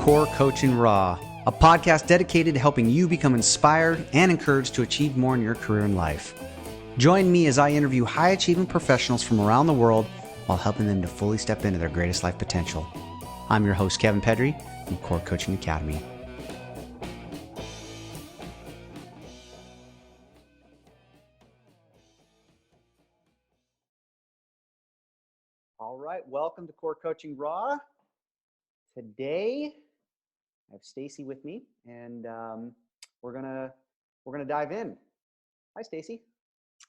Core Coaching Raw, a podcast dedicated to helping you become inspired and encouraged to achieve more in your career and life. Join me as I interview high-achieving professionals from around the world while helping them to fully step into their greatest life potential. I'm your host, Kevin Pedry from Core Coaching Academy. All right, welcome to Core Coaching Raw. Today, I have Stacie with me, and we're gonna dive in. Hi, Stacie.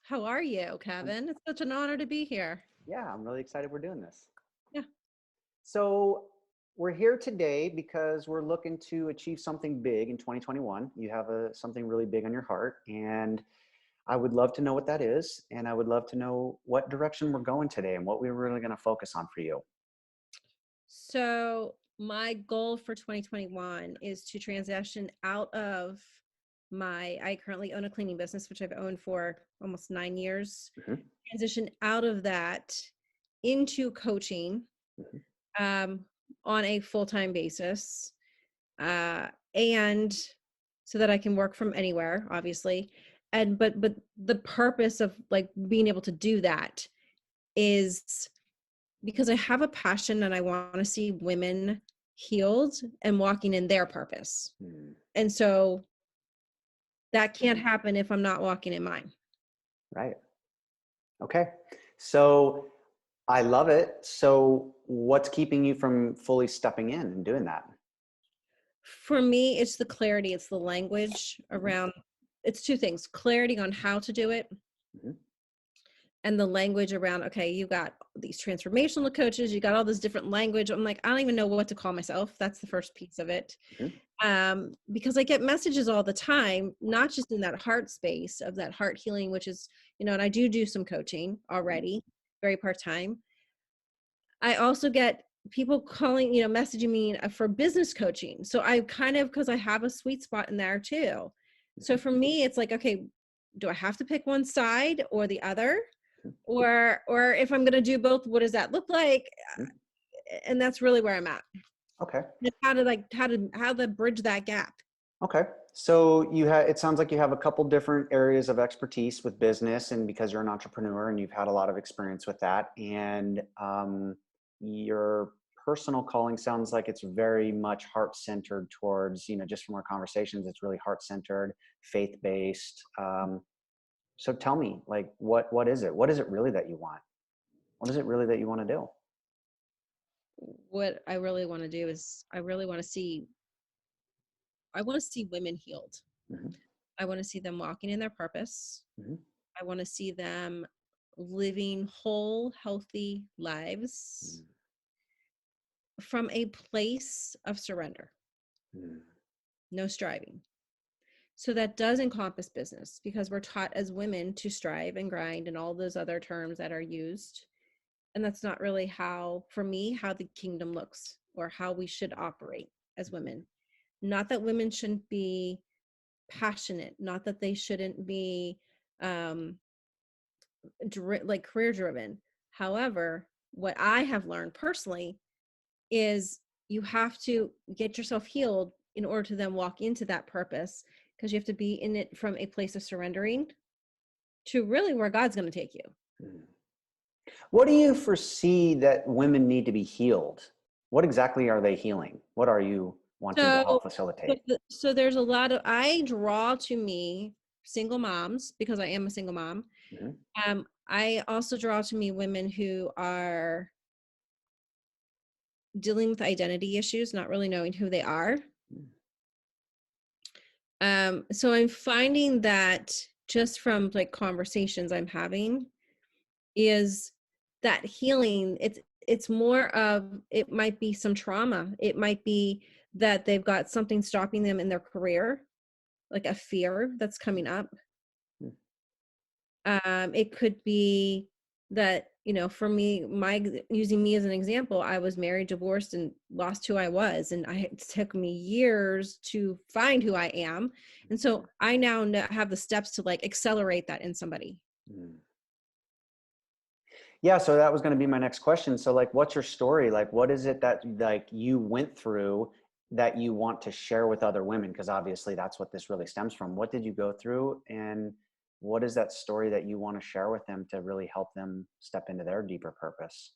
How are you, Kevin? It's such an honor to be here. Yeah, I'm really excited we're doing this. Yeah. So we're here today because we're looking to achieve something big in 2021. You have something really big on your heart, and I would love to know what that is, and I would love to know what direction we're going today and what we're really going to focus on for you. So my goal for 2021 is to transition out of I currently own a cleaning business, which I've owned for almost 9 years, transition out of that into coaching on a full-time basis. And so that I can work from anywhere, obviously. But the purpose of like being able to do that is because I have a passion and I want to see women healed and walking in their purpose. And so that can't happen if I'm not walking in mine. Right. Okay. So I love it. So what's keeping you from fully stepping in and doing that? For me, it's the clarity. It's the language around, it's two things: clarity on how to do it, and the language around, okay, you got these transformational coaches, you got all this different language. I'm like, I don't even know what to call myself. That's the first piece of it. Because I get messages all the time, not just in that heart space of that heart healing, which is, and I do some coaching already, very part-time. I also get people calling, messaging me for business coaching. So I kind of, because I have a sweet spot in there too. So for me, it's like, okay, do I have to pick one side or the other? Or if I'm going to do both, what does that look like? And that's really where I'm at. Okay. How to bridge that gap. Okay. So it sounds like you have a couple different areas of expertise with business, and because you're an entrepreneur and you've had a lot of experience with that, and your personal calling sounds like it's very much heart-centered towards, just from our conversations, it's really heart-centered, faith-based. So tell me, like, what is it? What is it really that you want? What is it really that you want to do? What I really want to do is I want to see women healed. I want to see them walking in their purpose. I want to see them living whole, healthy lives from a place of surrender, no striving. So that does encompass business, because we're taught as women to strive and grind and all those other terms that are used. And that's not really how the kingdom looks or how we should operate as women. Not that women shouldn't be passionate, not that they shouldn't be like career driven. However, what I have learned personally is you have to get yourself healed in order to then walk into that purpose, because you have to be in it from a place of surrendering to really where God's going to take you. What do you foresee that women need to be healed? What exactly are they healing? What are you wanting to help facilitate? So there's a lot of, I draw to me single moms because I am a single mom. I also draw to me women who are dealing with identity issues, not really knowing who they are. So I'm finding that just from like conversations I'm having is that healing, it's more of, it might be some trauma. It might be that they've got something stopping them in their career, like a fear that's coming up. It could be that, for me, using me as an example, I was married, divorced, and lost who I was. And it took me years to find who I am. And so I now have the steps to like accelerate that in somebody. Yeah. So that was going to be my next question. So like, what's your story? Like, what is it that like you went through that you want to share with other women? Because obviously that's what this really stems from. What did you go through, and what is that story that you want to share with them to really help them step into their deeper purpose?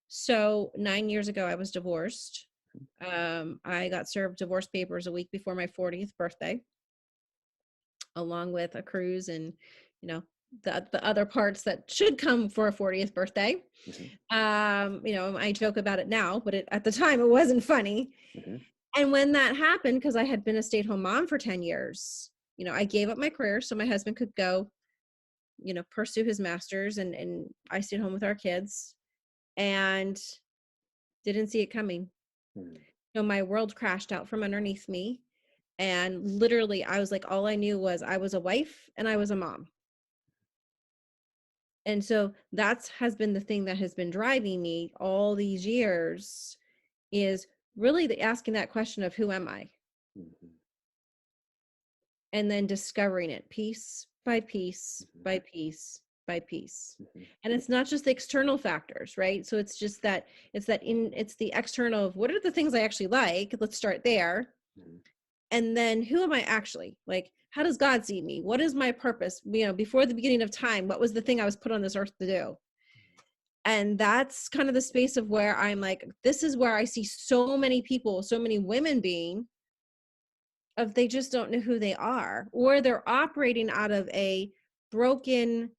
So 9 years ago, I was divorced. I got served divorce papers a week before my 40th birthday, along with a cruise and, you know, the other parts that should come for a 40th birthday. Hmm. I joke about it now, but at the time it wasn't funny. Hmm. And when that happened, because I had been a stay-at-home mom for 10 years, I gave up my career so my husband could go, pursue his master's, and I stayed home with our kids and didn't see it coming. My world crashed out from underneath me. And literally, I was like, all I knew was I was a wife and I was a mom. And so that's has been the thing that has been driving me all these years, is really asking that question of who am I? Hmm. And then discovering it piece by piece Hmm. by piece by piece. Hmm. And it's not just the external factors, right? So it's just that it's the external of what are the things I actually like. Let's start there. Hmm. And then who am I actually? Like, how does God see me? What is my purpose? Before the beginning of time, what was the thing I was put on this earth to do? And that's kind of the space of where I'm like, this is where I see so many people, so many women being, of they just don't know who they are, or they're operating out of a broken,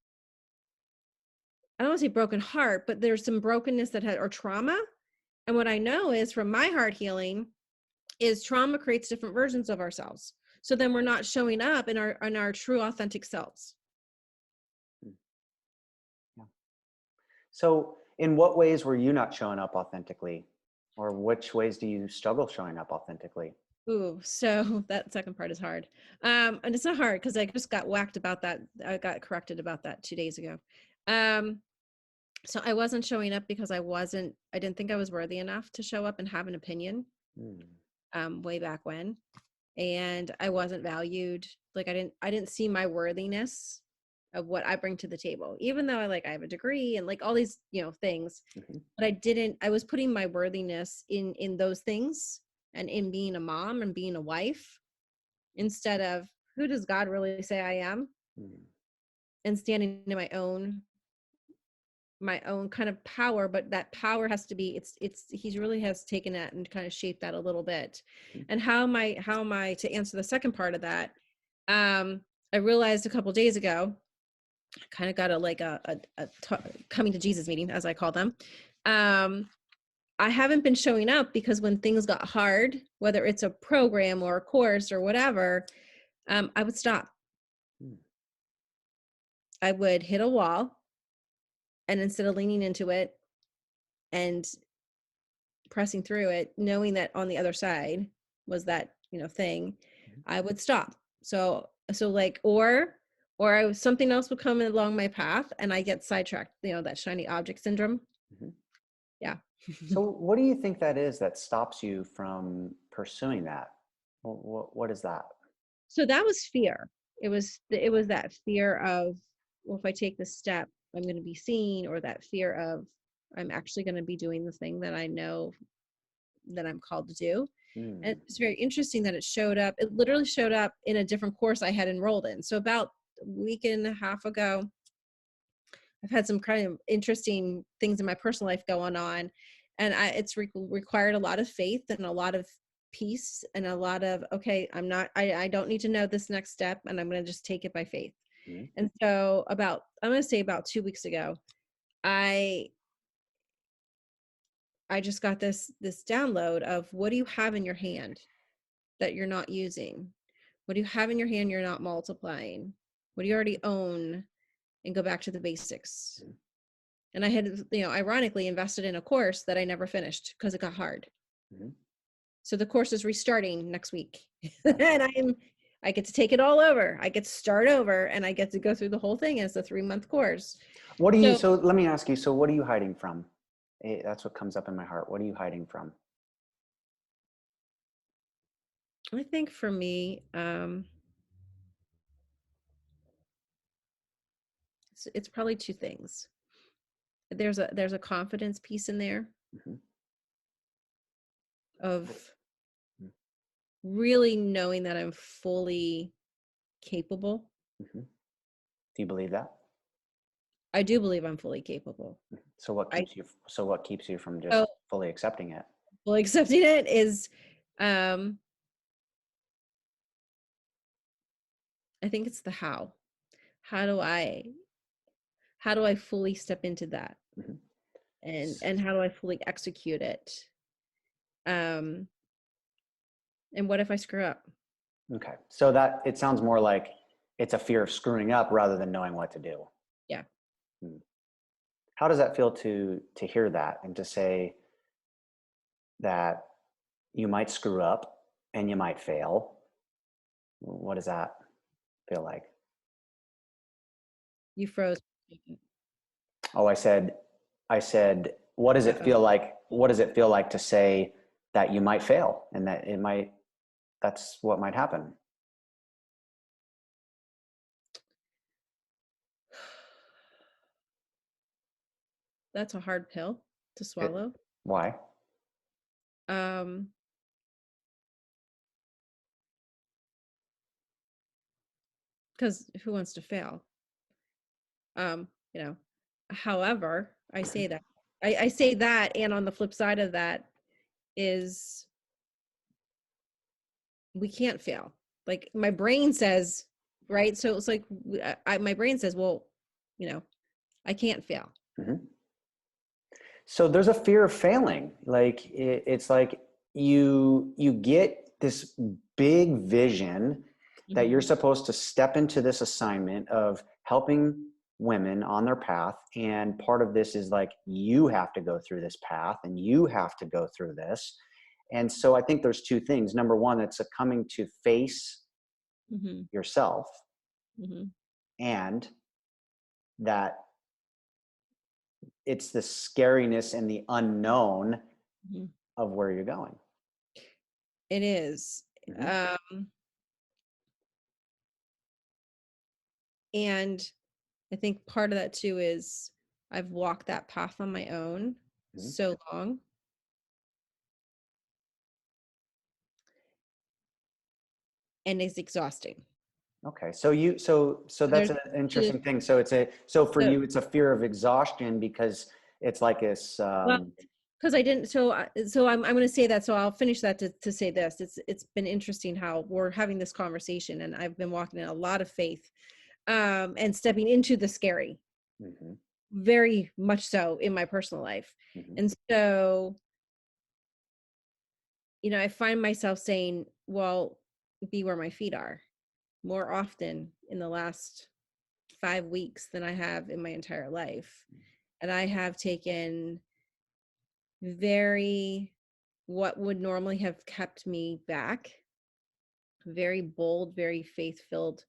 I don't want to say broken heart, but there's some brokenness or trauma. And what I know is from my heart healing is trauma creates different versions of ourselves. So then we're not showing up in our true authentic selves. Yeah. So, in what ways were you not showing up authentically? Or which ways do you struggle showing up authentically? Ooh, so that second part is hard. And it's not hard because I just got whacked about that. I got corrected about that 2 days ago. Um, so I wasn't showing up because I didn't think I was worthy enough to show up and have an opinion, Mm. way back when. And I wasn't valued. Like I didn't see my worthiness of what I bring to the table, even though I have a degree and like all these, things, Mhm. but I was putting my worthiness in those things and in being a mom and being a wife, instead of who does God really say I am, Mm. and standing in my own kind of power. But that power has to be, it's he's really has taken that and kind of shaped that a little bit. Mhm. And how am I to answer the second part of that? I realized a couple days ago, I kind of got coming to Jesus meeting, as I call them. I haven't been showing up because when things got hard, whether it's a program or a course or whatever, I would stop. Mm. I would hit a wall, and instead of leaning into it and pressing through it, knowing that on the other side was that, thing, Mhm. I would stop. So like, or something else would come along my path and I get sidetracked, that shiny object syndrome. Mhm. Yeah. So, what do you think that is that stops you from pursuing that? What is that? So that was fear. It was that fear of, well, if I take this step, I'm going to be seen, or that fear of I'm actually going to be doing the thing that I know that I'm called to do. And Mm. it's very interesting that it literally showed up in a different course I had enrolled in. So about a week and a half ago, I've had some kind of interesting things in my personal life going on, and it's required a lot of faith and a lot of peace and a lot of, okay, I don't need to know this next step, and I'm going to just take it by faith. Mm. And so I'm going to say about 2 weeks ago, I I just got this download of, what do you have in your hand that you're not using? What do you have in your hand you're not multiplying? What do you already own? And go back to the basics. Mm. And I had, ironically invested in a course that I never finished because it got hard. Mhm. So the course is restarting next week. Yeah. And I get to take it all over. I get to start over and I get to go through the whole thing. And it's a 3-month course. What do you? So So, let me ask you. So, what are you hiding from? That's what comes up in my heart. What are you hiding from? I think for me, it's probably two things. There's a confidence piece in there Mhm. of really knowing that I'm fully capable. Hmm. Do you believe that? I do believe I'm fully capable. So what I keeps you, so what keeps you from so just fully accepting it? fully accepting it is, um, I think it's the how. How do I how do I fully step into that, Hmm. and how do I fully execute it? Um, and what if I screw up? Okay. So that it sounds more like it's a fear of screwing up rather than knowing what to do. Yeah. Hmm. How does that feel to hear that and to say that you might screw up and you might fail? What does that feel like? You froze. Oh, I said, what does it Uh-oh. feel like? What does it feel like to say that you might fail and that it might, that's what might happen? That's a hard pill to It, swallow. why? Um, because who wants to fail? You know, however, I say Mhm. that. I say that, and on the flip side of that is we can't fail. Like my brain says, right? So it's like my brain says, well, you know, I can't fail. Mhm. So there's a fear of failing. Like it's like you get this big vision that you're Hmm. supposed to step into this assignment of helping women on their path, and part of this is like you have to go through this path and you have to go through this. And so I think there's two things. Number one, it's a coming to face Hmm. yourself, Hmm. and that it's the scariness and the unknown Hmm. of where you're going. It is. Mhm. Um, and I think part of that too is I've walked that path on my own Mhm. so long, and it's exhausting. Okay, so that's There's an to the interesting thing. So for so you, it's a fear of exhaustion because it's like this. well, because I didn't. So I'm going to say that. So I'll finish that to say this. It's been interesting how we're having this conversation, and I've been walking in a lot of faith, and stepping into the scary, Mhm, very much so in my personal life. mhm, And so, I find myself saying, "Well, be where my feet are," more often in the last 5 weeks than I have in my entire life, and I have taken very what would normally have kept me back, very bold, very faith filled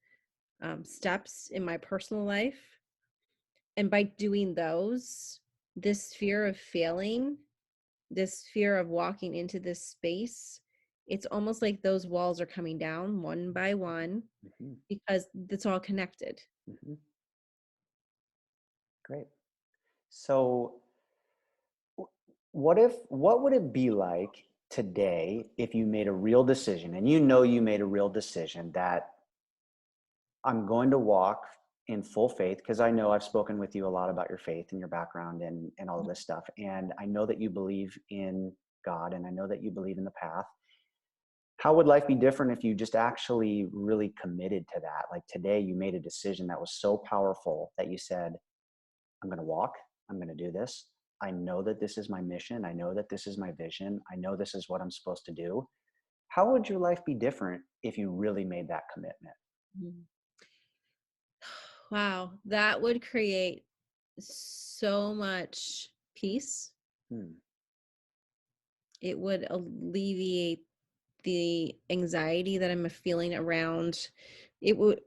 steps in my personal life. And by doing those, this fear of failing, this fear of walking into this space, it's almost like those walls are coming down one by one mhm, because it's all connected. mhm. Great. So what would it be like today if you made a real decision, and you made a real decision that I'm going to walk in full faith, because I know I've spoken with you a lot about your faith and your background and all of this stuff. And I know that you believe in God, and I know that you believe in the path. How would life be different if you just actually really committed to that? Like today, you made a decision that was so powerful that you said, I'm going to walk, I'm going to do this. I know that this is my mission. I know that this is my vision. I know this is what I'm supposed to do. How would your life be different if you really made that commitment? Mhm. Wow, that would create so much peace. Hmm. It would alleviate the anxiety that I'm feeling around it. Would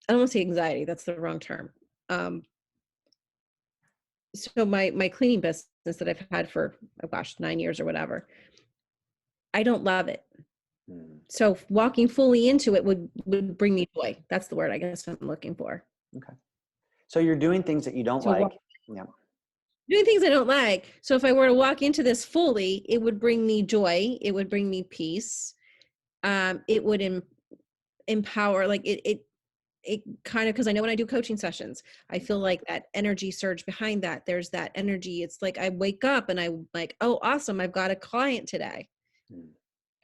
I don't want to say anxiety, that's the wrong term. Um, so my cleaning business that I've had for, oh gosh, 9 years or whatever, I don't love it. Hmm. So walking fully into it would bring me joy. That's the word I guess I'm looking for. Okay. So you're doing things that you don't So like. Yeah. doing things I don't like. So if I were to walk into this fully, it would bring me joy. It would bring me peace. it would empower, like it kind of, because I know when I do coaching sessions, I feel like that energy surge behind that. There's that energy. It's like I wake up and I'm like, oh, awesome, I've got a client today. Mm.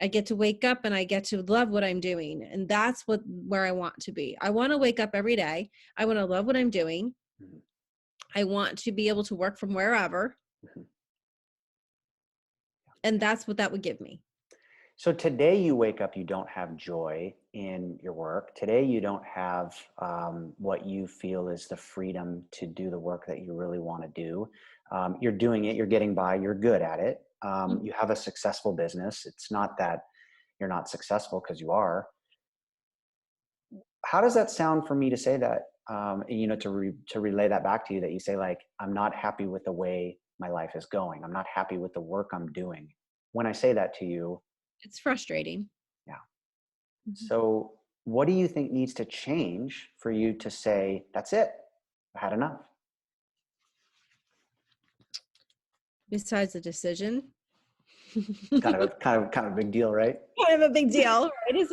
I get to wake up and I get to love what I'm doing. And that's where I want to be. I want to wake up every day. I want to love what I'm doing. Mhm. I want to be able to work from wherever. Mhm. And that's what that would give me. So today you wake up, you don't have joy in your work. Today you don't have what you feel is the freedom to do the work that you really want to do. You're doing it, you're getting by, you're good at it. You have a successful business. It's not that you're not successful, because you are. How does that sound for me to say that, to relay that back to you, that you say, like, I'm not happy with the way my life is going. I'm not happy with the work I'm doing. When I say that to you, It's frustrating. yeah. Mhm. So, what do you think needs to change for you to say, that's it, I had enough? Besides the decision. Kind of a big deal, right? Kind of a big deal, right? It's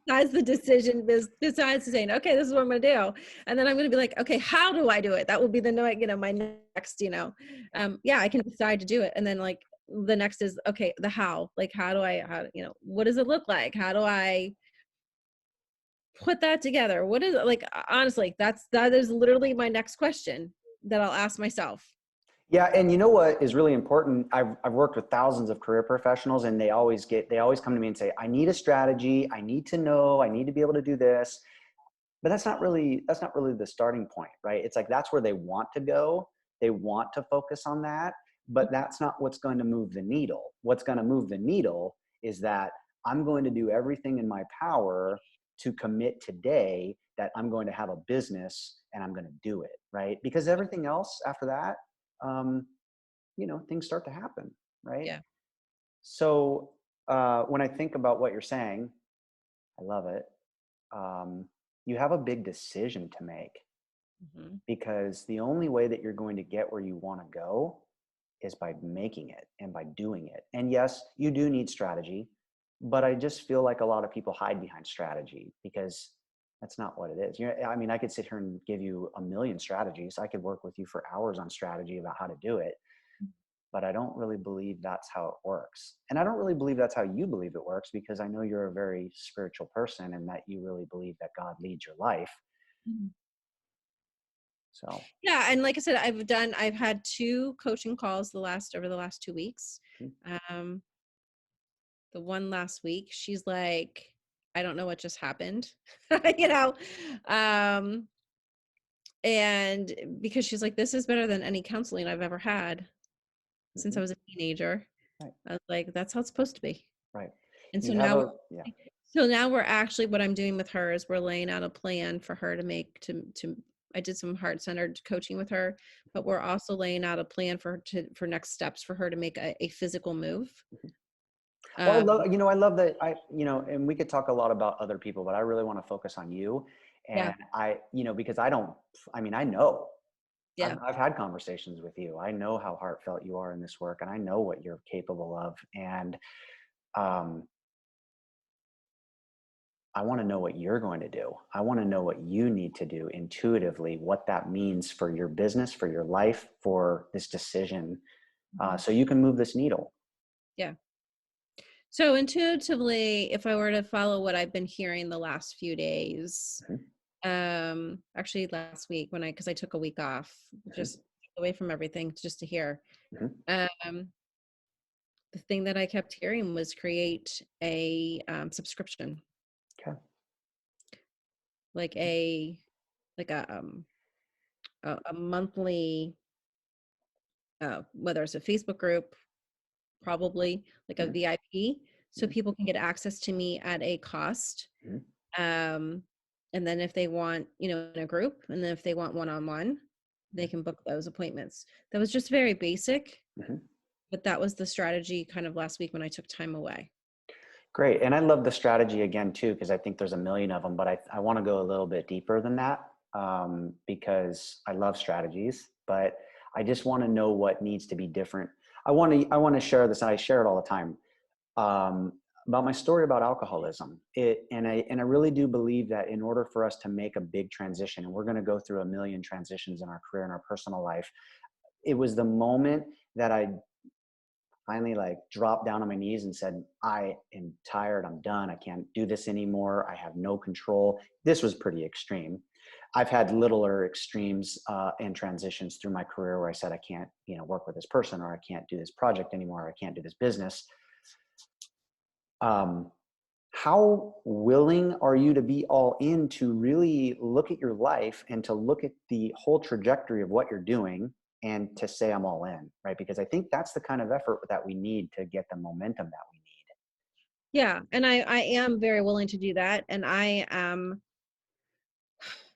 besides the decision, besides saying, okay, this is what I'm going to do. And then I'm going to be like, okay, how do I do it? That will be my next, yeah, I can decide to do it. And then like the next is, okay, the how, like, what does it look like? How do I put that together? What is it like? Honestly, that is literally my next question that I'll ask myself. Yeah, and you know what is really important? I've worked with thousands of career professionals, and they always come to me and say, I need a strategy, I need to know, I need to be able to do this. But that's not really the starting point, right? It's like that's where they want to go. They want to focus on that, but that's not what's going to move the needle. What's going to move the needle is that I'm going to do everything in my power to commit today that I'm going to have a business and I'm going to do it, right? Because everything else after that, um, things start to happen, right? Yeah. So when I think about what you're saying, I love it. um, you have a big decision to make, Mhm. because the only way that you're going to get where you want to go is by making it and by doing it. And yes, you do need strategy, but I just feel like a lot of people hide behind strategy, because that's not what it is. I mean, I could sit here and give you a million strategies. I could work with you for hours on strategy about how to do it, but I don't really believe that's how it works. And I don't really believe that's how you believe it works, because I know you're a very spiritual person and that you really believe that God leads your life. Mhm. So, Yeah, and like I said, I've had 2 coaching calls over the last 2 weeks. mm, Um, the one last week, she's like, "I don't know what just happened." You know? Um, and because she's like, "This is better than any counseling I've ever had since I mhm, was a teenager." right, I was like, "That's how it's supposed to be." right. And You have yeah. so now we're actually, what I'm doing with her is we're laying out a plan for her to make to I did some heart-centered coaching with her, but we're also laying out a plan for next steps for her to make a physical move. Well, Um, I love that. And we could talk a lot about other people, but I really want to focus on you. yeah, And because I don't, I mean, I know yeah, I've had conversations with you. I know how heartfelt you are in this work, and I know what you're capable of. And um, I want to know what you're going to do. I want to know what you need to do intuitively, what that means for your business, for your life, for this decision, mhm, so you can move this needle. yeah. So intuitively, if I were to follow what I've been hearing the last few days, Mhm, actually last week because I took a week off, mhm, just away from everything, just to hear. mhm. Um, the thing that I kept hearing was create a subscription, Okay. like a monthly, whether it's a Facebook group, probably like a Mhm, VIP, so mhm, people can get access to me at a cost. mhm, Um, and then if they want, in a group, and then if they want one-on-one, they can book those appointments. That was just very basic, mhm. but that was the strategy kind of last week when I took time away. Great. And I love the strategy again, too, because I think there's a million of them, but I want to go a little bit deeper than that, because I love strategies, but I just want to know what needs to be different. I want to share this, and I share it all the time. Um, about my story about alcoholism. And I really do believe that in order for us to make a big transition, and we're going to go through a million transitions in our career and our personal life, it was the moment that I finally like dropped down on my knees and said, I am tired. I'm done. I can't do this anymore. I have no control. This was pretty extreme. I've had littler extremes and transitions through my career where I said, I can't, work with this person, or I can't do this project anymore, or I can't do this business. How willing are you to be all in to really look at your life and to look at the whole trajectory of what you're doing and to say, I'm all in, right? Because I think that's the kind of effort that we need to get the momentum that we need. Yeah. And I am very willing to do that. And I am,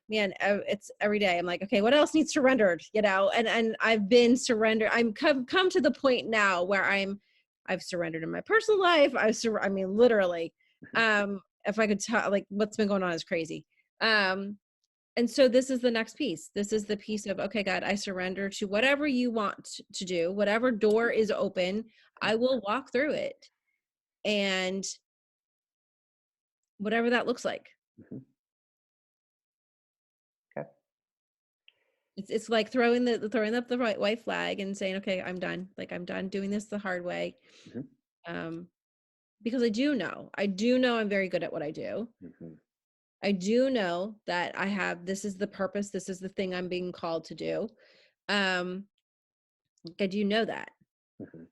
man, it's every day. I'm like, okay, what else needs surrendered, and I've been surrendered. I'm come to the point now where I've surrendered in my personal life. I mean, literally, if I could tell, like what's been going on is crazy. And so this is the next piece. This is the piece of, okay, God, I surrender to whatever you want to do, whatever door is open, I will walk through it. And whatever that looks like. Mm-hmm. Okay. It's like throwing up the white flag and saying, okay, I'm done. Like I'm done doing this the hard way. Mm-hmm. Because I do know I'm very good at what I do. Mm-hmm. I do know that this is the purpose. This is the thing I'm being called to do. I do know that. Mm-hmm.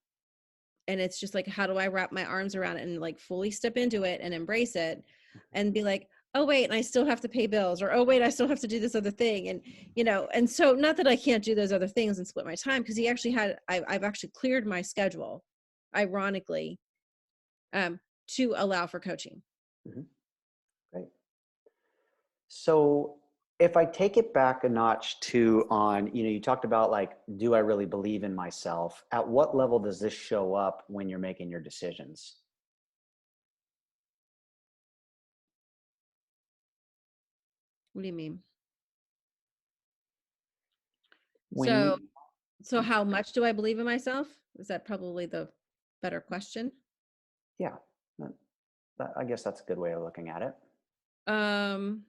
And it's just like, how do I wrap my arms around it and like fully step into it and embrace it and be like, oh wait, and I still have to pay bills, or oh wait, I still have to do this other thing. And and so not that I can't do those other things and split my time, because I've actually cleared my schedule, ironically, to allow for coaching. Mm-hmm. Right. So if I take it back a notch you talked about like, do I really believe in myself? At what level does this show up when you're making your decisions? What do you mean? When So, you, so how much do I believe in myself? Is that probably the better question? yeah, I guess that's a good way of looking at it. Um,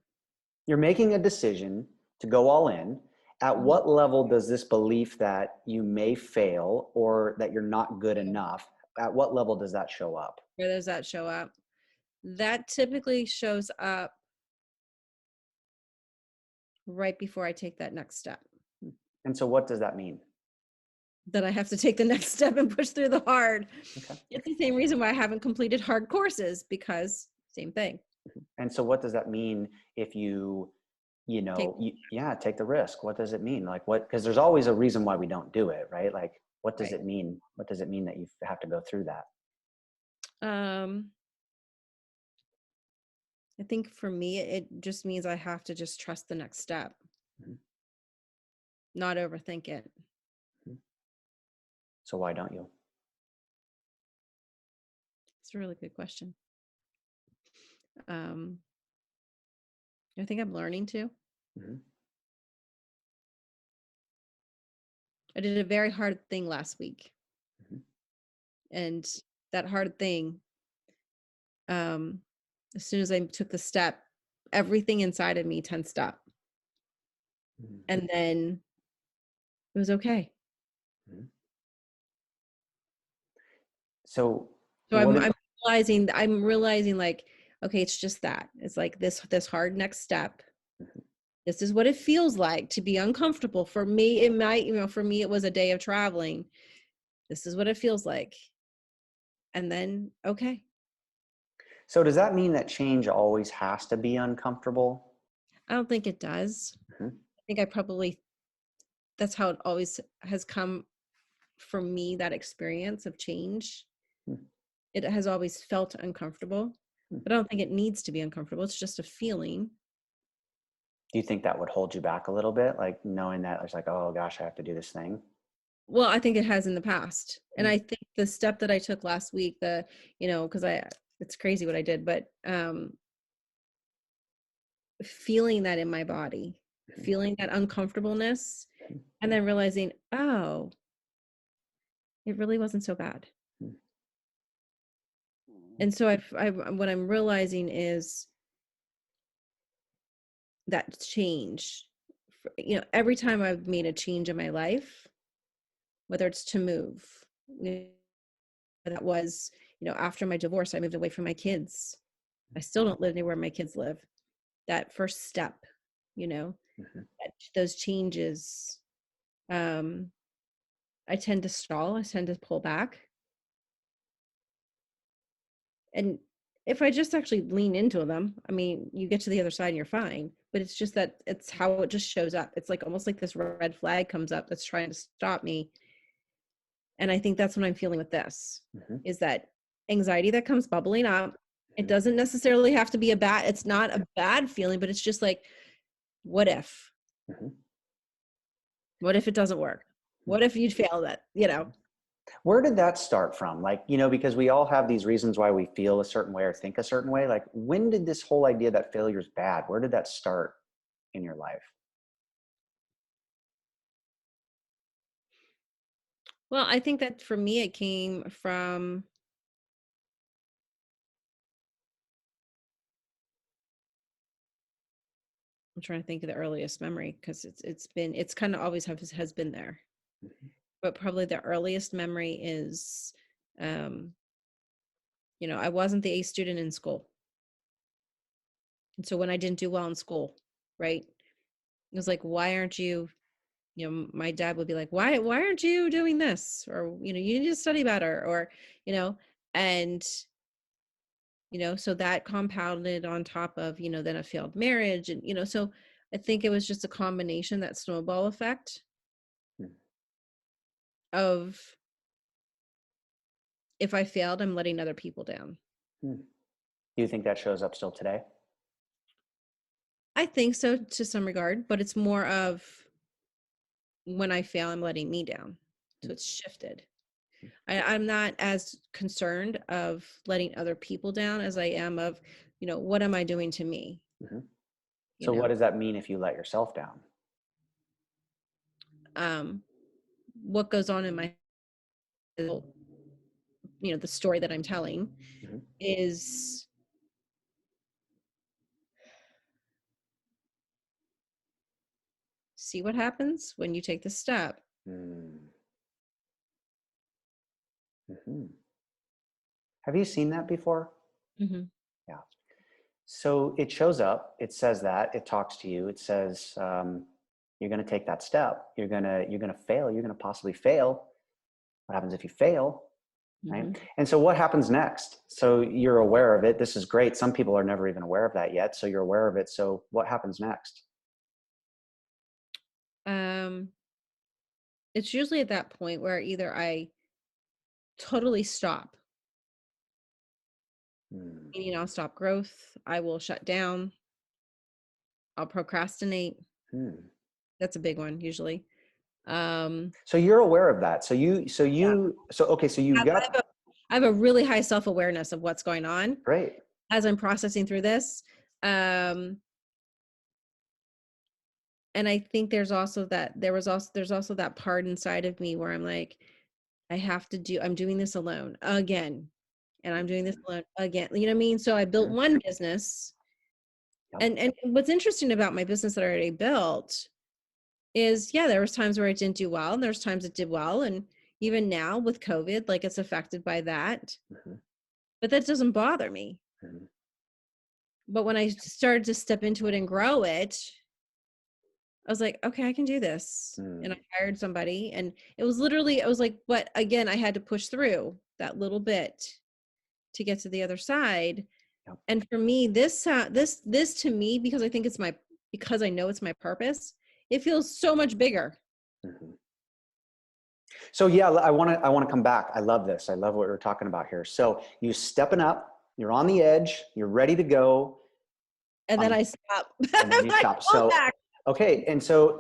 You're making a decision to go all in. At mhm. what level does this belief that you may fail or that you're not good enough, at what level does that show up? Where does that show up? That typically shows up right before I take that next step. And so what does that mean? That I have to take the next step and push through the hard. Okay. It's the same reason why I haven't completed hard courses, because same thing. And so what does that mean if Take take the risk? What does it mean? Like what, because there's always a reason why we don't do it, right? Like what does right. it mean? What does it mean that you have to go through that? I think for me, it just means I have to just trust the next step, Mhm. not overthink it. So why don't you? It's a really good question. I think I'm learning to. Mm-hmm. I did a very hard thing last week. Mm-hmm. And that hard thing, as soon as I took the step, everything inside of me tensed up. Mm-hmm. And then it was okay. Mm-hmm. So So what I'm realizing like, okay, it's just that. It's like this hard next step. Mhm. This is what it feels like to be uncomfortable. For me, it might, for me, it was a day of traveling. This is what it feels like. And then, okay. So does that mean that change always has to be uncomfortable? I don't think it does. Mm-hmm. I think that's how it always has come for me, that experience of change. It has always felt uncomfortable, Mm-hmm. but I don't think it needs to be uncomfortable. It's just a feeling. Do you think that would hold you back a little bit? Like knowing that it's like, oh gosh, I have to do this thing. Well, I think it has in the past. And Mm-hmm. I think the step that I took last week, because it's crazy what I did, but feeling that in my body, feeling that uncomfortableness, and then realizing, oh, it really wasn't so bad. And so what I'm realizing is that change, every time I've made a change in my life, whether it's to move, that was, after my divorce, I moved away from my kids. I still don't live near where my kids live. That first step, Mhm. those changes, I tend to stall, I tend to pull back. And if I just actually lean into them, I mean, you get to the other side and you're fine. But it's just that it's how it just shows up. It's like almost like this red flag comes up that's trying to stop me. And I think that's what I'm feeling with this, Mhm. is that anxiety that comes bubbling up. It Mhm. doesn't necessarily have to be it's not a bad feeling, but it's just like, what if? Mhm. What if it doesn't work? What if you fail that? Where did that start from? Like, because we all have these reasons why we feel a certain way or think a certain way. Like, when did this whole idea that failure is bad, where did that start in your life? Well, I think that for me, it came from, I'm trying to think of the earliest memory because it's kind of always has been there. Mhm. But probably the earliest memory is, I wasn't the A student in school. And so when I didn't do well in school, right? It was like, why aren't you, my dad would be like, why aren't you doing this? Or, you need to study better, or, you know, and, so that compounded on top of, then a failed marriage. And, so I think it was just a combination, that snowball effect Mhm. of, if I failed, I'm letting other people down. Hmm. Do you think that shows up still today? I think so to some regard, but it's more of, when I fail, I'm letting me down. So it's shifted. I'm not as concerned of letting other people down as I am of, what am I doing to me? Mhm. You So what know, does that mean if you let yourself down? um, what goes on in my, the story that I'm telling Mhm. is, see what happens when you take the step. Mm. Mhm. Have you seen that before? Mm-hmm. Yeah. So it shows up. It says that. It talks to you. It says you're going to take that step. You're gonna fail. You're going to possibly fail. What happens if you fail? Right. Mm-hmm. And so what happens next? So you're aware of it. This is great. Some people are never even aware of that yet. So you're aware of it. So what happens next? Um, it's usually at that point where either I totally stop, Hmm. meaning I'll stop growth, I will shut down, I'll procrastinate. Hmm. That's a big one usually. Um, So you're aware of that. yeah. Okay. So you've I got, have a, I have a really high self-awareness of what's going on great. as I'm processing through this. Um, and I think there's also that part inside of me where I'm like, I'm doing this alone again. And I'm doing this alone again. You know what I mean? So I built Mhm. one business. Yep. And what's interesting about my business that I already built is, yeah, there was times where it didn't do well, and there's times it did well. And even now with COVID, like, it's affected by that. Mhm. But that doesn't bother me. Mhm. But when I started to step into it and grow it, I was like, okay, I can do this. And I Mhm. hired somebody, and it was literally, I was like, but again, I had to push through that little bit to get to the other side. Yep. And for me, this to me, because I know it's my purpose, it feels so much bigger. Mhm. So yeah, I want to come back. I love this. I love what we're talking about here. So you stepping up, you're on the edge, you're ready to go, And then um, I stop. and then I'm you like, stop. pull So back. okay, and so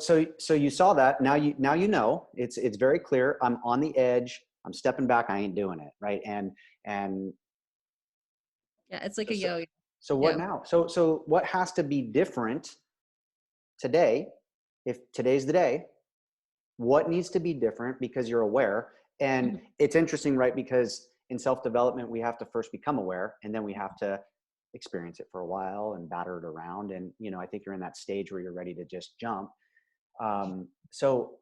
you saw that. Now you know it's very clear. I'm on the edge. I'm stepping back. I ain't doing it right. And Yeah, it's like so a so, yo-yo. so what Yeah. now? So what has to be different today? If today's the day, what needs to be different because you're aware? And Mhm. it's interesting, right? Because in self-development, we have to first become aware, and then we have to experience it for a while and batter it around. And, I think you're in that stage where you're ready to just jump. So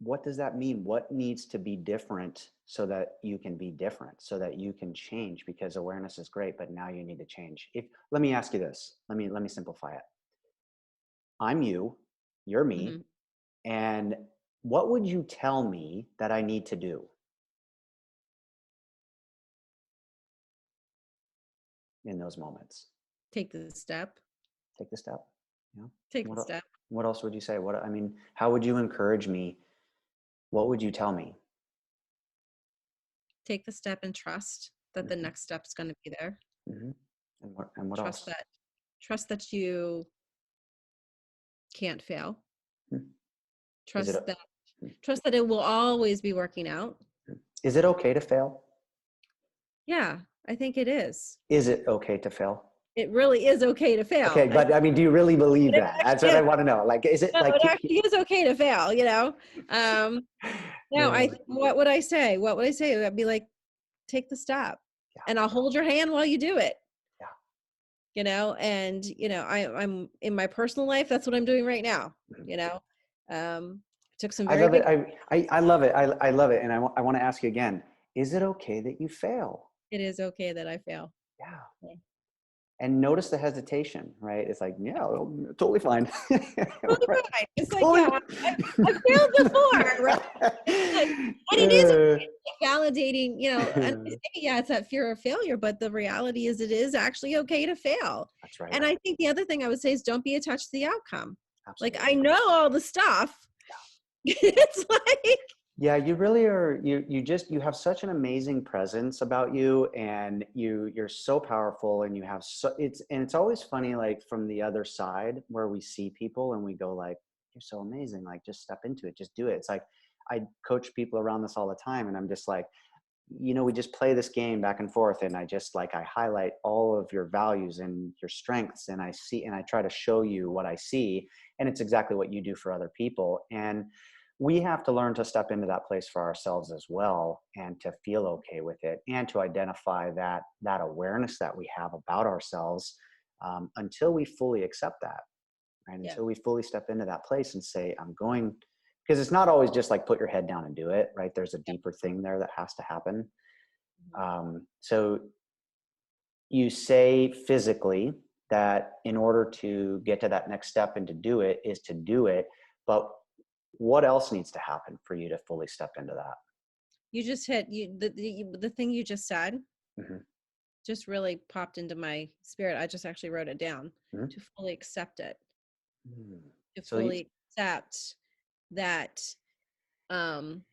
what does that mean? What needs to be different so that you can be different, so that you can change? Because awareness is great, but now you need to change. Let me ask you this. Let me simplify it. I'm you, you're me, Mhm. and what would you tell me that I need to do in those moments? Take the step. Take the step. Yeah. Take the What el- step. what else would you say? How would you encourage me? What would you tell me? Take the step and trust that the Hmm. next step's going to be there. Hmm. And what Trust else? that trust that you can't fail. Hmm. Is it Trust that hmm. trust that it will always be working out. Is it okay to fail? Yeah, I think it is. Is it okay to fail? It really is okay to fail. Okay, but I mean, do you really believe It that? That's actually what is. I want to know. Like, is it No, like, it actually is okay to fail, Um, no, uh, what would I say? What would I say? I'd be like, take the step yeah, and I'll hold your hand while you do it. yeah. And I'm in my personal life, that's what I'm doing right now. Mhm. you know um Took some I very love it. big. I love it. I love it. And I want to ask you again, is it okay that you fail? It is okay that I fail. Yeah. Yeah. And notice the hesitation, right? It's like, yeah, well, totally fine. Totally Right. fine. It's like, yeah, Totally. I've failed before, right? It's like, and it is Uh, validating, and I say, yeah, it's that fear of failure, but the reality is it is actually okay to fail. that's right. And I think the other thing I would say is don't be attached to the outcome. Like, I Absolutely. know all the stuff. It's like, Yeah, you really are. You have such an amazing presence about you, and you're so powerful, and you have it's always funny, like from the other side where we see people and we go like, you're so amazing, like just step into it, just do it. It's like I coach people around this all the time, and I'm just like, we just play this game back and forth, and I highlight all of your values and your strengths, and I try to show you what I see, and it's exactly what you do for other people. And we have to learn to step into that place for ourselves as well, and to feel okay with it, and to identify that awareness that we have about ourselves, until we fully accept that, right? yeah. Until we fully step into that place and say, I'm going, because it's not always just like put your head down and do it, right? There's a deeper thing there that has to happen. Mhm. So you say physically that in order to get to that next step and to do it is to do it, but what else needs to happen for you to fully step into that? You just hit the thing you just said Hmm. just really popped into my spirit. I just actually wrote it down. Hmm. To fully accept it, to So you, fully accept that um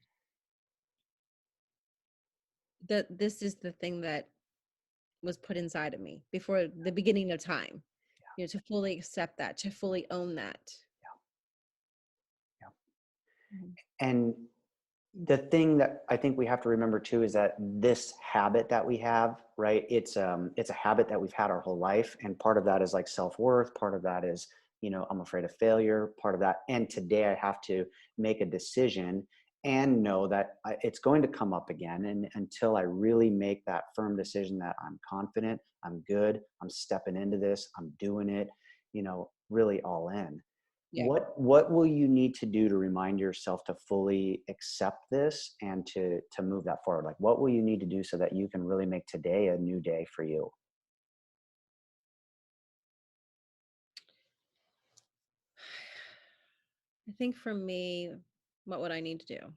that this is the thing that was put inside of me before the beginning of time. To fully accept that, to fully own that. yeah. Mhm. And the thing that I think we have to remember too is that this habit that we have, right? It's a habit that we've had our whole life, and part of that is like self-worth. Part of that is, I'm afraid of failure. Part of that, and today I have to make a decision and know that it's going to come up again. And until I really make that firm decision that I'm confident, I'm good, I'm stepping into this, I'm doing it, really all in. Yeah. What will you need to do to remind yourself to fully accept this and to move that forward? Like, what will you need to do so that you can really make today a new day for you? I think for me, what would I need to do?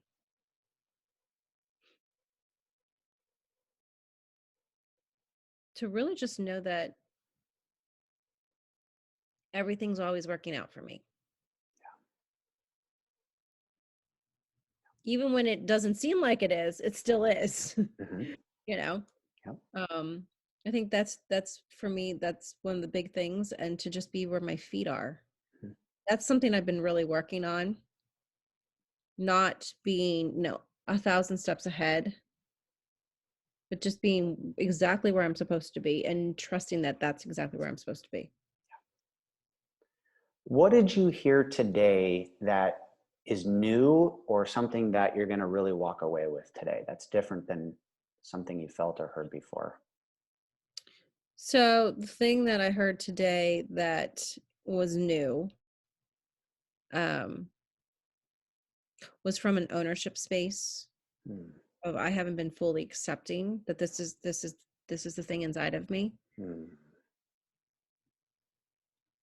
To really just know that everything's always working out for me. Even when it doesn't seem like it is, it still is. Hmm. you know? Yep. Um, I think that's for me, that's one of the big things, and to just be where my feet are. Mhm. That's something I've been really working on, not being, no, 1,000 steps ahead, but just being exactly where I'm supposed to be and trusting that that's exactly where I'm supposed to be. What did you hear today that is new or something that you're going to really walk away with today that's different than something you felt or heard before? So the thing that I heard today that was new, um, was from an ownership space Hmm. of I haven't been fully accepting that this is the thing inside of me. Hmm.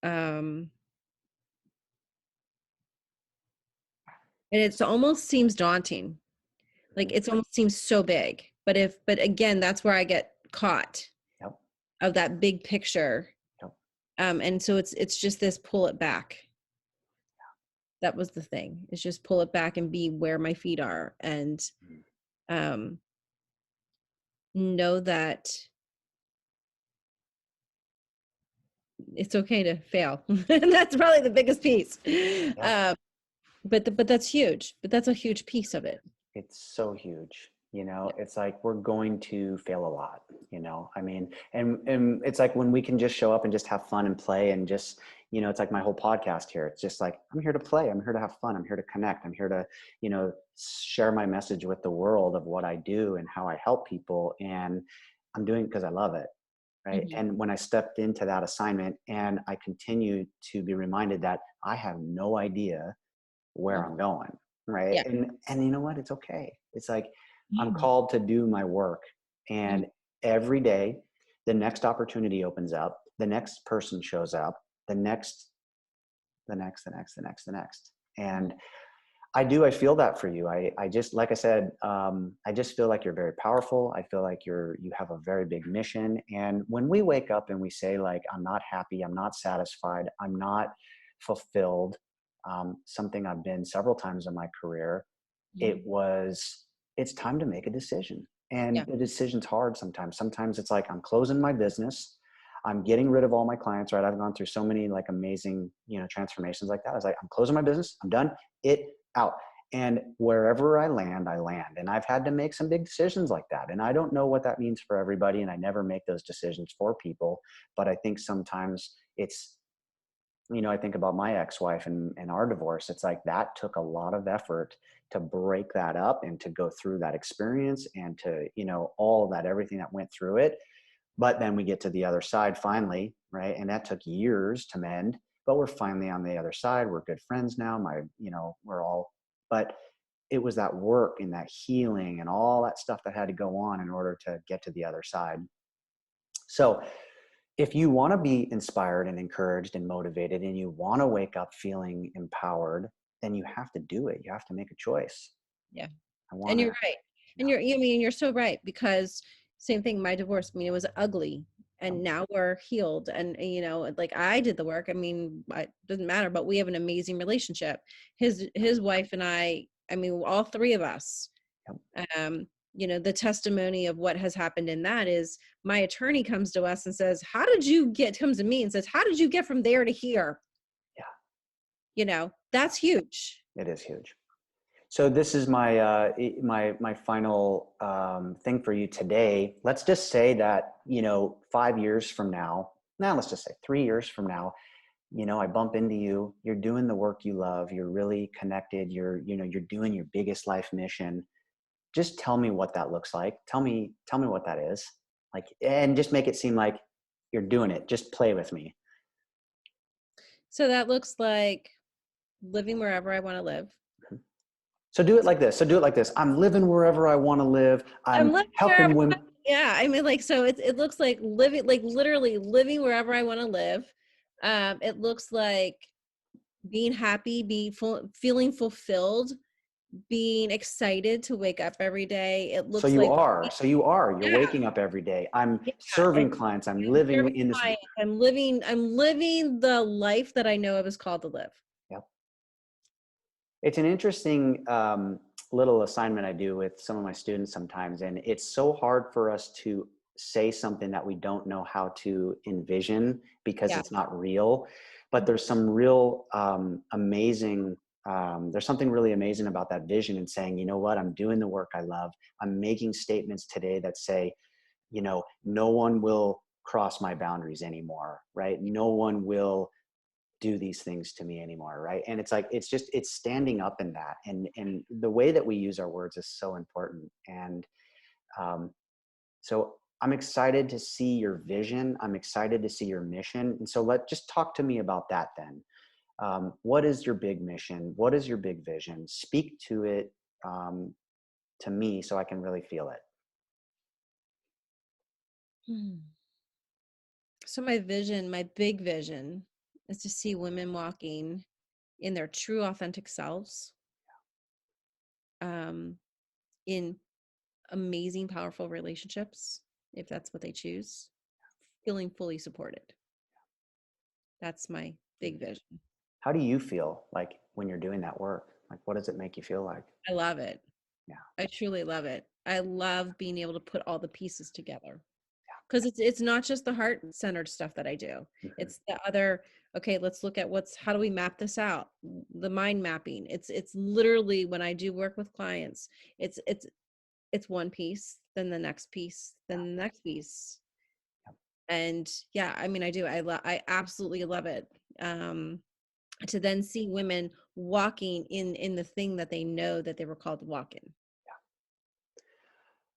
Um, and it almost seems daunting. Like Hmm. it's almost seems so big. But again, that's where I get caught Yep. of that big picture. Yep. And so it's just this pull it back. That was the thing. It's just pull it back and be where my feet are and Hmm. um know that it's okay to fail. And that's probably the biggest piece. Yeah. Um, but that's huge. But that's a huge piece of it. It's so huge. Yeah. It's like we're going to fail a lot, I mean, and it's like when we can just show up and just have fun and play and just, it's like my whole podcast here. It's just like, I'm here to play. I'm here to have fun. I'm here to connect. I'm here to, share my message with the world of what I do and how I help people. And I'm doing it because I love it. Right. Mhm. And when I stepped into that assignment and I continue to be reminded that I have no idea where Mhm. I'm going, right? Yeah. And you know what? It's okay. It's like I'm Mhm. called to do my work, Mhm. and every day the next opportunity opens up, the next person shows up, the next, the next. And I feel that for you. I just, like I said, I just feel like you're very powerful. I feel like you have a very big mission. And when we wake up and we say like, I'm not happy, I'm not satisfied, I'm not fulfilled, something I've been several times in my career, Mhm. it's time to make a decision. And Yeah. the decision's hard sometimes. Sometimes it's like, I'm closing my business. I'm getting rid of all my clients, right? I've gone through so many like amazing, transformations like that. I was like, I'm closing my business. I'm done. It out. And wherever I land, I land. And I've had to make some big decisions like that. And I don't know what that means for everybody. And I never make those decisions for people. But I think sometimes it's, I think about my ex-wife and our divorce. It's like that took a lot of effort to break that up and to go through that experience and to, all that, everything that went through it. But then we get to the other side finally, right? And that took years to mend, but we're finally on the other side. We're good friends now. We're all, but it was that work and that healing and all that stuff that had to go on in order to get to the other side. So if you want to be inspired and encouraged and motivated and you want to wake up feeling empowered, then you have to do it. You have to make a choice. Yeah. I want And to, you're right. yeah, And you're so right because same thing, my divorce, I mean, it was ugly yeah, and now we're healed and like I did the work. I mean, it doesn't matter, but we have an amazing relationship. His wife and I mean, all three of us, yeah, um, the testimony of what has happened in that is my attorney comes to us and says, how did you get, comes to me and says, how did you get from there to here? yeah, That's huge. it is huge. So this is my final thing for you today. Let's just say that 5 years from now, now let's just say 3 years from now, I bump into you. You're doing the work you love. You're really connected. You're doing your biggest life mission. Just tell me what that looks like. Tell me what that is. Like, and just make it seem like you're doing it. Just play with me. So that looks like living wherever I want to live. So do it like this. I'm living wherever I want to live. I'm I'm living wherever. helping women. Yeah, I mean, like, so it looks like living, like literally living wherever I want to live. It looks like being happy, feeling fulfilled, being excited to wake up every day. It So looks you like, are. So you are. You're yeah, waking up every day. I'm yeah, and serving clients. I'm I'm living serving in this. clients. I'm living the life that I know I was called to live. Yep. It's an interesting little assignment I do with some of my students sometimes, and it's so hard for us to say something that we don't know how to envision because Yeah. it's not real. But there's some real amazing. There's something really amazing about that vision and saying, you know what, I'm doing the work I love. I'm making statements today that say, no one will cross my boundaries anymore, right? No one will do these things to me anymore, right? And it's like it's standing up in that, and the way that we use our words is so important. And um, so I'm excited to see your vision. I'm excited to see your mission. And so just talk to me about that then. What is your big mission? What is your big vision? Speak to it, um, to me, so I can really feel it. Hmm. So my vision, my big vision, is to see women walking in their true authentic selves, um, in amazing, powerful relationships, if that's what they choose, feeling fully supported. That's my big vision. How do you feel like when you're doing that work? Like, what does it make you feel like? I love it. Yeah. I truly love it. I love being able to put all the pieces together, because it's not just the heart centered stuff that I do. Mhm. It's the other, okay, let's look at how do we map this out? The mind mapping. It's literally, when I do work with clients, it's one piece, then the next piece, then the next piece. And yeah, I mean, I absolutely love it. To then see women walking in the thing that they know that they were called to walk in.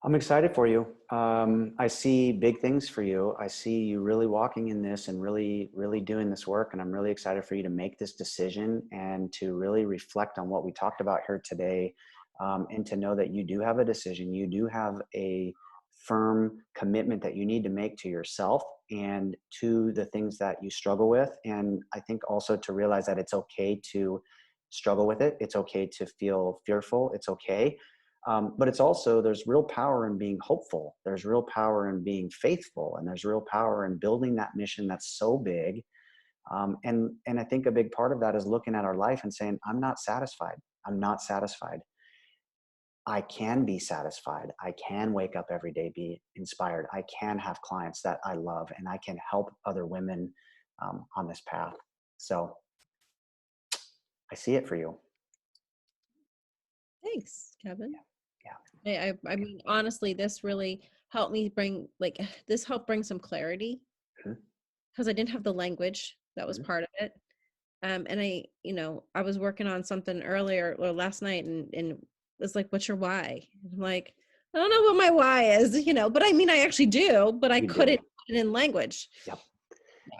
I'm excited for you. I see big things for you. I see you really walking in this and really, really doing this work. And I'm really excited for you to make this decision and to really reflect on what we talked about here today, and to know that you do have a decision. You do have a firm commitment that you need to make to yourself and to the things that you struggle with. And I think also to realize that it's okay to struggle with it. It's okay to feel fearful. It's okay. But it's also, there's real power in being hopeful. There's real power in being faithful, and there's real power in building that mission that's so big. And I think a big part of that is looking at our life and saying, I'm not satisfied. I'm not satisfied. I can be satisfied. I can wake up every day, be inspired. I can have clients that I love, and I can help other women on this path. So I see it for you. Thanks, Kevin. Yeah. I mean, honestly, this really helped me bring, like, this helped bring some clarity, Mhm. because I didn't have the language that was Mhm. part of it. And I was working on something earlier or last night, and it's like, what's your why? I'm like, I don't know what my why is, but I mean, I actually do, but I You couldn't do. put it in language. Yep.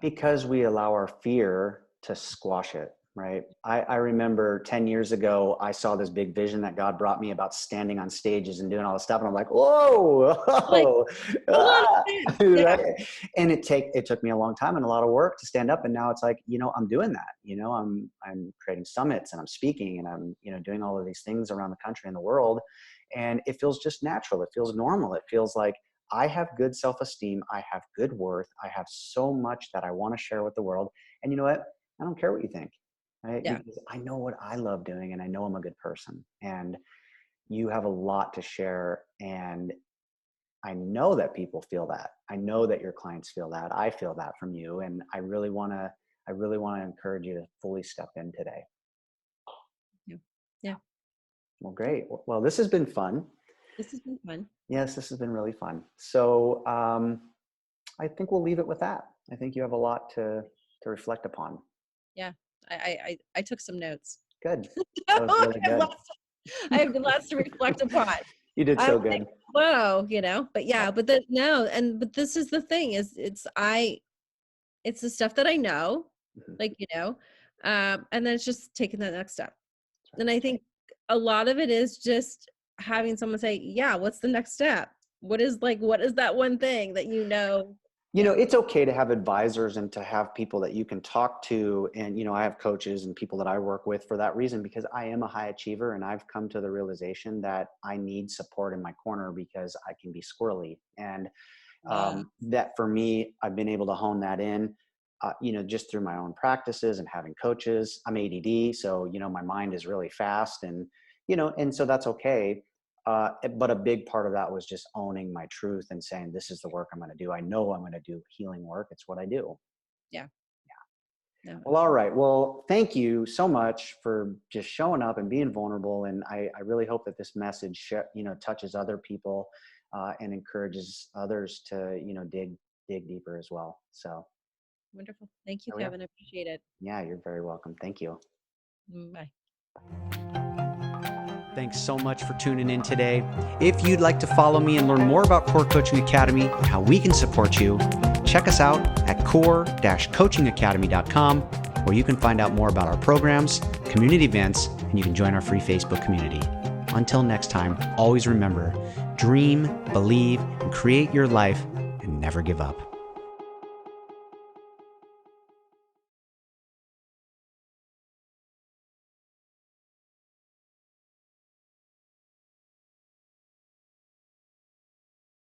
Because we allow our fear to squash it, right? I remember 10 years ago, I saw this big vision that God brought me about standing on stages and doing all this stuff. And I'm like, whoa, Like, whoa, hold on a ah, second. Yeah. right? And it took me a long time and a lot of work to stand up. And now it's like, I'm doing that. I'm creating summits and I'm speaking and I'm, doing all of these things around the country and the world. And it feels just natural. It feels normal. It feels like I have good self-esteem. I have good worth. I have so much that I want to share with the world. And you know what? I don't care what you think, right? Yeah. Because I know what I love doing and I know I'm a good person. And you have a lot to share. And I know that people feel that. I know that your clients feel that. I feel that from you. And I really want to encourage you to fully step in today. Yeah. Yeah. Well, great. Well, this has been fun. This has been fun. Yes, this has been really fun. So, I think we'll leave it with that. I think you have a lot to reflect upon. Yeah. I took some notes. Good. That was I really have good. lots to reflect upon. You did I'm so like, good. whoa, but yeah, Yep. but but this is the thing, is it's the stuff that I know, Mhm. like, and then it's just taking that next step. That's right. And I think a lot of it is just having someone say, yeah, what's the next step? What is that one thing that Yeah. It's okay to have advisors and to have people that you can talk to. And, I have coaches and people that I work with for that reason, because I am a high achiever and I've come to the realization that I need support in my corner because I can be squirrely. And Yeah. that for me, I've been able to hone that in, just through my own practices and having coaches. I'm ADD, so my mind is really fast, and so that's okay. But a big part of that was just owning my truth and saying, "This is the work I'm going to do. I know I'm going to do healing work. It's what I do." Yeah. No, Well, all right. Well, thank you so much for just showing up and being vulnerable. And I really hope that this message, touches other people, and encourages others to, dig deeper as well. So Wonderful. Thank you, Oh, yeah. Kevin. I appreciate it. Yeah, you're very welcome. Thank you. Bye. Thanks so much for tuning in today. If you'd like to follow me and learn more about Core Coaching Academy and how we can support you, check us out at core-coachingacademy.com, where you can find out more about our programs, community events, and you can join our free Facebook community. Until next time, always remember, dream, believe, and create your life, and never give up.